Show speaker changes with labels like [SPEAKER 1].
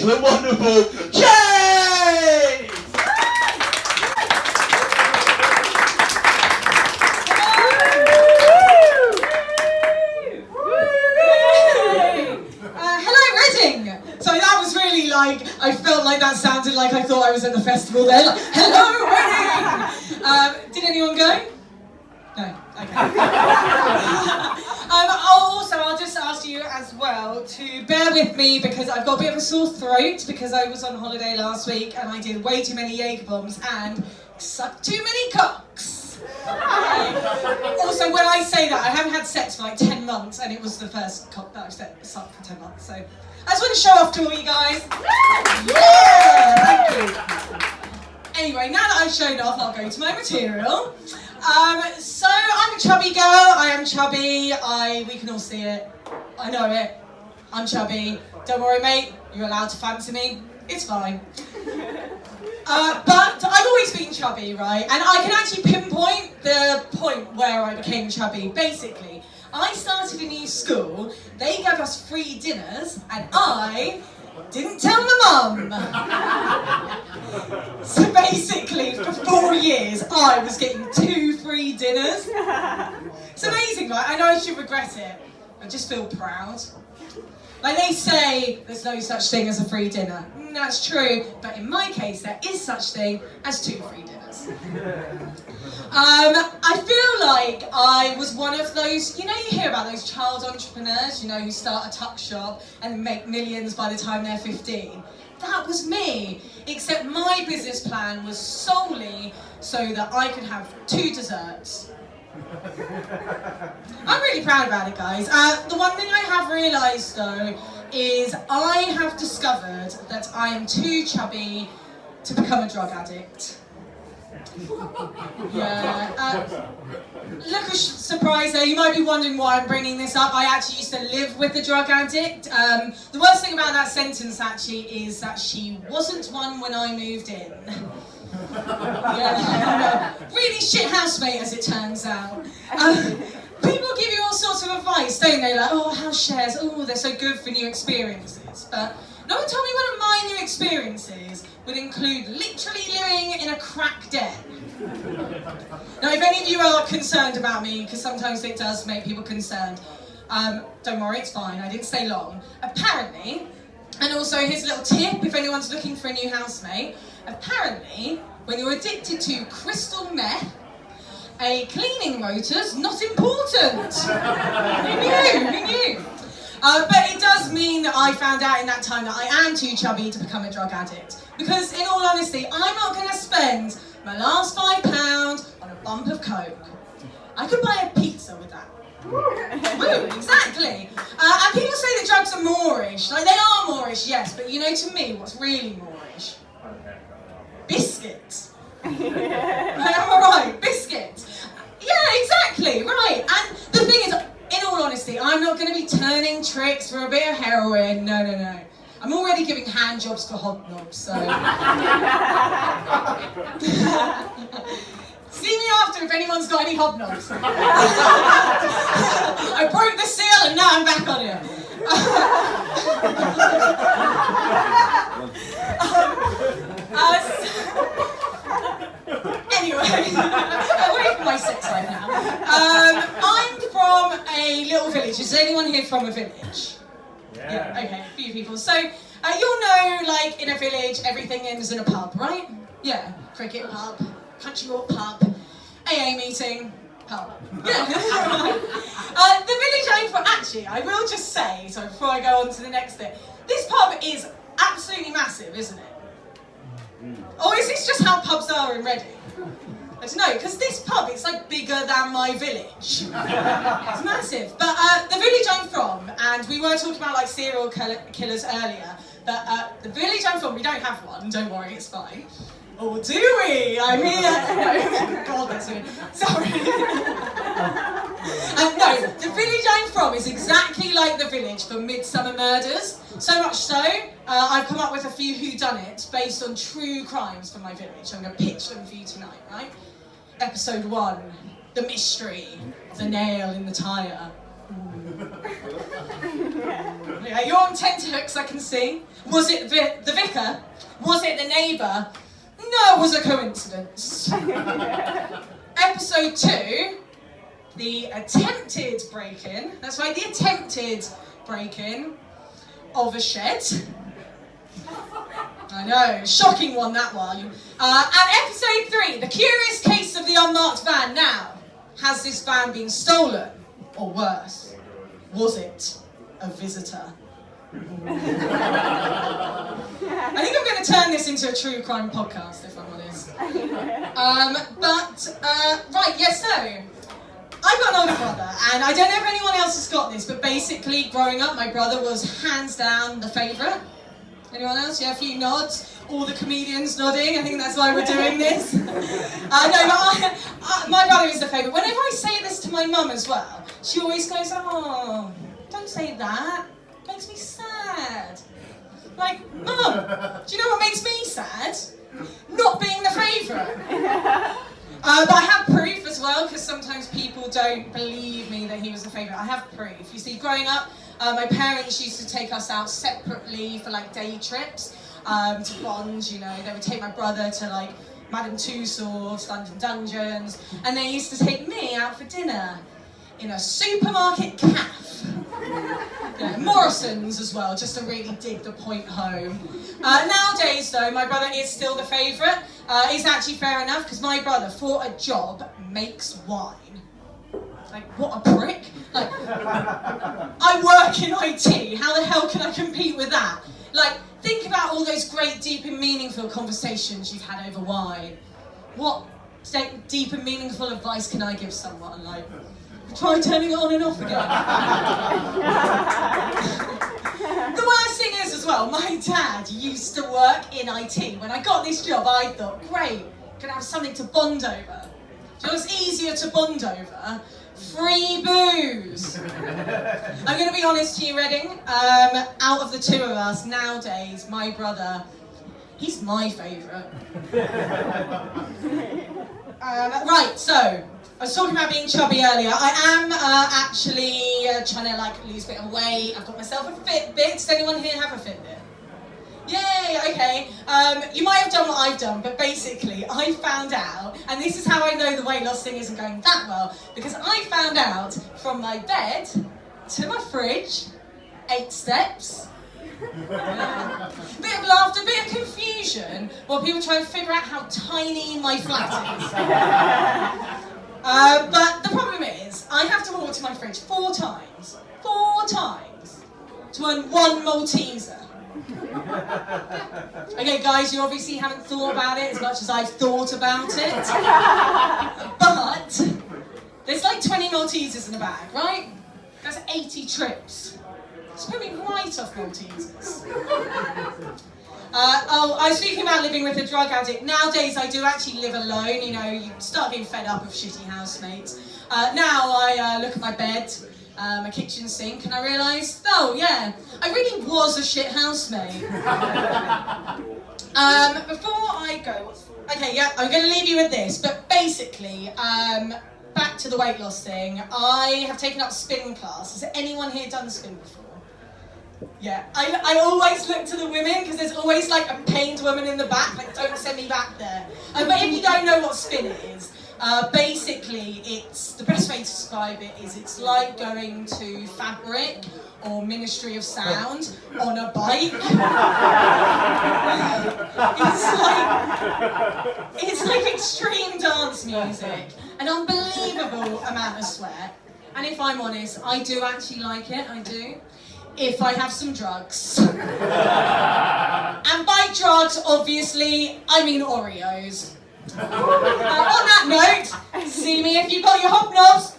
[SPEAKER 1] the wonderful Jade!
[SPEAKER 2] So that was really like, I felt like that sounded like I thought I was at the festival there. Like, hello, Reading! Did anyone go? No? Okay. Also, I'll just ask you as well to bear with me because I've got a bit of a sore throat because I was on holiday last week and I did way too many Jaeger bombs and sucked too many cocks. Also, when I say that, I haven't had sex for like 10 months and it was the first cock that I've sucked for 10 months, so I just want to show off to all you guys. Yeah, thank you. Anyway, now that I've shown off, I'll go to my material. So I'm a chubby girl. I am chubby. We can all see it. I know it. I'm chubby. Don't worry, mate. You're allowed to fancy me. It's fine. But I've always been chubby, right? And I can actually pinpoint the point where I became chubby. Basically, I started a new school, they gave us free dinners, and I didn't tell my mum. So basically, for 4 years, I was getting 2 free dinners. It's amazing, right? I know I should regret it, I just feel proud. Like they say, there's no such thing as a free dinner. That's true, but in my case, there is such thing as 2 free dinners. I feel like I was one of those, you know, you hear about those child entrepreneurs, you know, who start a tuck shop and make millions by the time they're 15. That was me, except my business plan was solely so that I could have 2 desserts. I'm really proud about it, guys. The one thing I have realised, though, is I have discovered that I am too chubby to become a drug addict. Yeah. Look, a surprise there. You might be wondering why I'm bringing this up. I actually used to live with a drug addict. The worst thing about that sentence, actually, is that she wasn't one when I moved in. Yeah. Really shit housemate, as it turns out. People give you all sorts of advice, don't they? Like, oh, house shares, oh, they're so good for new experiences. But no one told me one of my new experiences would include literally living in a crack den. Now, if any of you are concerned about me, because sometimes it does make people concerned, don't worry, it's fine, I didn't stay long. Apparently, and also here's a little tip if anyone's looking for a new housemate, apparently, when you're addicted to crystal meth, a cleaning rotor's not important. Who knew? But it does mean that I found out in that time that I am too chubby to become a drug addict. Because in all honesty, I'm not going to spend my last £5 on a bump of Coke. I could buy a pizza with that. Woo, exactly. And people say that drugs are moreish. Like, they are moreish, yes, but you know, to me, what's really moreish? Biscuits. Am I right? Biscuits. Yeah, exactly, right. And the thing is, in all honesty, I'm not going to be turning tricks for a bit of heroin. No. I'm already giving hand jobs for hobnobs, so... See me after if anyone's got any hobnobs. I broke the seal and now I'm back on it. Anyway, away from my sex life now. I'm from a little village. Is anyone here from a village? Yeah. Okay, a few people. So, you'll know, like, in a village, everything ends in a pub, right? Yeah, cricket pub, country walk pub, AA meeting, pub. Yeah. The village I'm from, actually, I will just say, so before I go on to the next bit, this pub is absolutely massive, isn't it? Or is this just how pubs are in Reading? I don't know, because this pub, it's like bigger than my village. It's massive. But the village I'm from, and we were talking about like serial killers earlier, but the village I'm from, we don't have one, don't worry, it's fine. Or do we? I mean, no, God, that's weird. Sorry. No, the village I'm from is exactly like the village for Midsummer Murders. So much so, I've come up with a few whodunits based on true crimes from my village. I'm going to pitch them for you tonight, right? Episode 1, the mystery of the nail in the tyre. Yeah, Yeah, you're on tenterhooks, I can see. Was it the vicar? Was it the neighbour? No, it was a coincidence. Episode 2, the attempted break-in. That's right, the attempted break-in of a shed. I know, shocking one, that one. And episode 3, the curious case of the unmarked van. Now, has this van been stolen? Or worse, was it a visitor? I think I'm going to turn this into a true crime podcast, if I'm honest. Right, yes, so, I've got an older brother, and I don't know if anyone else has got this, but basically, growing up, my brother was hands down the favourite. Anyone else? Yeah, a few nods. All the comedians nodding. I think that's why we're doing this. My brother is the favourite. Whenever I say this to my mum as well, she always goes, "Oh, don't say that. It makes me sad." Like, Mum, do you know what makes me sad? Not being the favourite. But I have proof as well, because sometimes people don't believe me that he was the favourite. I have proof. You see, growing up, my parents used to take us out separately for like day trips to Bond, you know. They would take my brother to like Madame Tussauds, London Dungeons, and they used to take me out for dinner in a supermarket cafe. You know, Morrison's as well, just to really dig the point home. Nowadays though, my brother is still the favourite. It's actually fair enough, because my brother, for a job, makes wine. Like, what a prick. Like, I work in IT, how the hell can I compete with that? Like, think about all those great, deep and meaningful conversations you've had over wine. What deep and meaningful advice can I give someone? Like, try turning it on and off again. The worst thing is as well, my dad used to work in IT. When I got this job, I thought, great, gonna have something to bond over. Do you know what's easier to bond over? Free booze. I'm going to be honest to you, Reading. Out of the two of us, nowadays, my brother, he's my favourite. Right, so, I was talking about being chubby earlier. I am actually trying to like lose a bit of weight. I've got myself a Fitbit. Does anyone here have a Fitbit? Yay, okay. You might have done what I've done, but basically I found out, and this is how I know the weight loss thing isn't going that well, because I found out from my bed to my fridge, 8 steps. Yeah. Bit of laughter, bit of confusion, while people try and figure out how tiny my flat is. But the problem is, I have to walk to my fridge 4 times, to earn 1 Malteser. Okay guys, you obviously haven't thought about it as much as I've thought about it. But there's like 20 Maltesers in a bag, right? That's 80 trips. It's put me right off Maltesers. I was speaking about living with a drug addict. Nowadays I do actually live alone, you know, you start being fed up of shitty housemates. Now I look at my bed, my kitchen sink, and I realise, oh yeah, I really was a shit housemate. Before I go, okay, yeah, I'm going to leave you with this, but basically, back to the weight loss thing, I have taken up spin class. Has anyone here done spin before? Yeah, I always look to the women, because there's always like a pained woman in the back, like don't send me back there. But if you don't know what spin is, basically it's, the best way to describe it is it's like going to Fabric or Ministry of Sound on a bike. It's like extreme dance music, an unbelievable amount of sweat. And if I'm honest, I do actually like it, I do. If I have some drugs. And by drugs, obviously, I mean Oreos. On that note, see me if you've got your hobnobs.